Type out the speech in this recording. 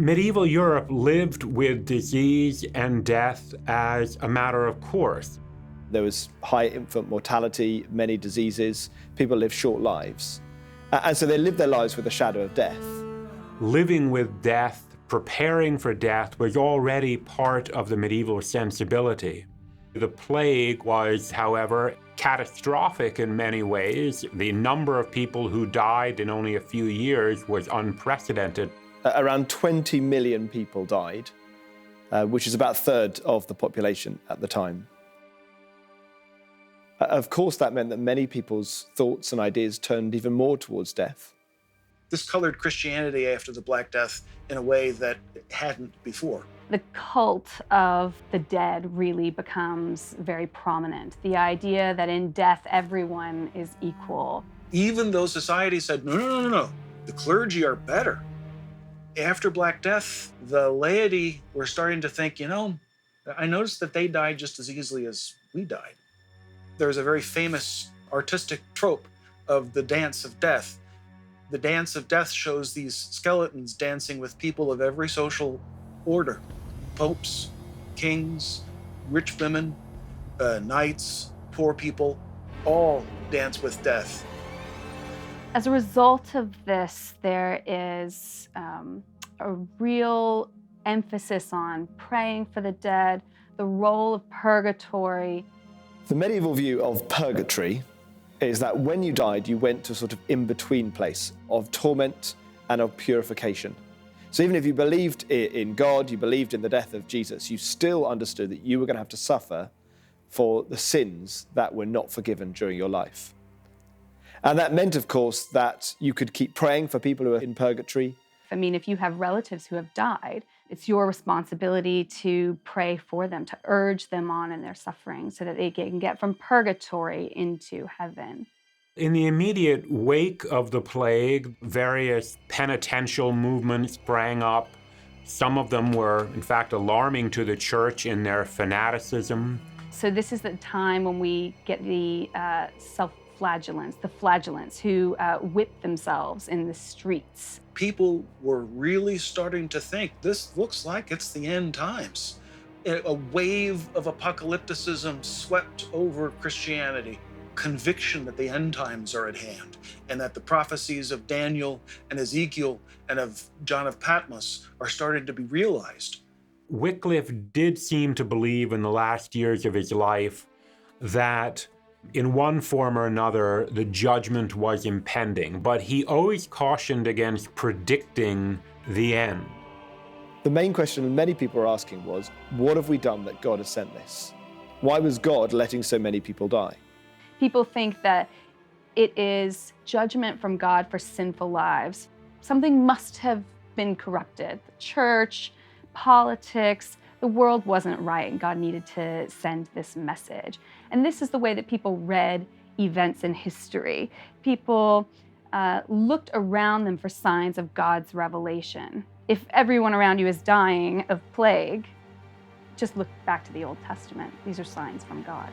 Medieval Europe lived with disease and death as a matter of course. There was high infant mortality, many diseases, people lived short lives. And so they lived their lives with the shadow of death. Living with death, preparing for death, was already part of the medieval sensibility. The plague was, however, catastrophic in many ways. The number of people who died in only a few years was unprecedented. Around 20 million people died, which is about a third of the population at the time. Of course, that meant that many people's thoughts and ideas turned even more towards death. This colored Christianity after the Black Death in a way that it hadn't before. The cult of the dead really becomes very prominent. The idea that in death, everyone is equal. Even though society said, no, the clergy are better. After Black Death, the laity were starting to think, I noticed that they died just as easily as we died. There's a very famous artistic trope of the dance of death. The dance of death shows these skeletons dancing with people of every social order. Popes, kings, rich women, knights, poor people, all dance with death. As a result of this, there is a real emphasis on praying for the dead, the role of purgatory. The medieval view of purgatory is that when you died, you went to a sort of in-between place of torment and of purification. So even if you believed in God, you believed in the death of Jesus, you still understood that you were going to have to suffer for the sins that were not forgiven during your life. And that meant, of course, that you could keep praying for people who are in purgatory. I mean, if you have relatives who have died, it's your responsibility to pray for them, to urge them on in their suffering so that they can get from purgatory into heaven. In the immediate wake of the plague, various penitential movements sprang up. Some of them were, in fact, alarming to the church in their fanaticism. So this is the time when we get the self-flagellants, the flagellants who whip themselves in the streets. People were really starting to think, this looks like it's the end times. A wave of apocalypticism swept over Christianity. Conviction that the end times are at hand and that the prophecies of Daniel and Ezekiel and of John of Patmos are starting to be realized. Wycliffe did seem to believe in the last years of his life that in one form or another the judgment was impending, but he always cautioned against predicting the end. The main question many people were asking was, what have we done that God has sent this? Why was God letting so many people die? People think that it is judgment from God for sinful lives. Something must have been corrupted. The church, politics, the world wasn't right, and God needed to send this message. And this is the way that people read events in history. People looked around them for signs of God's revelation. If everyone around you is dying of plague, just look back to the Old Testament. These are signs from God.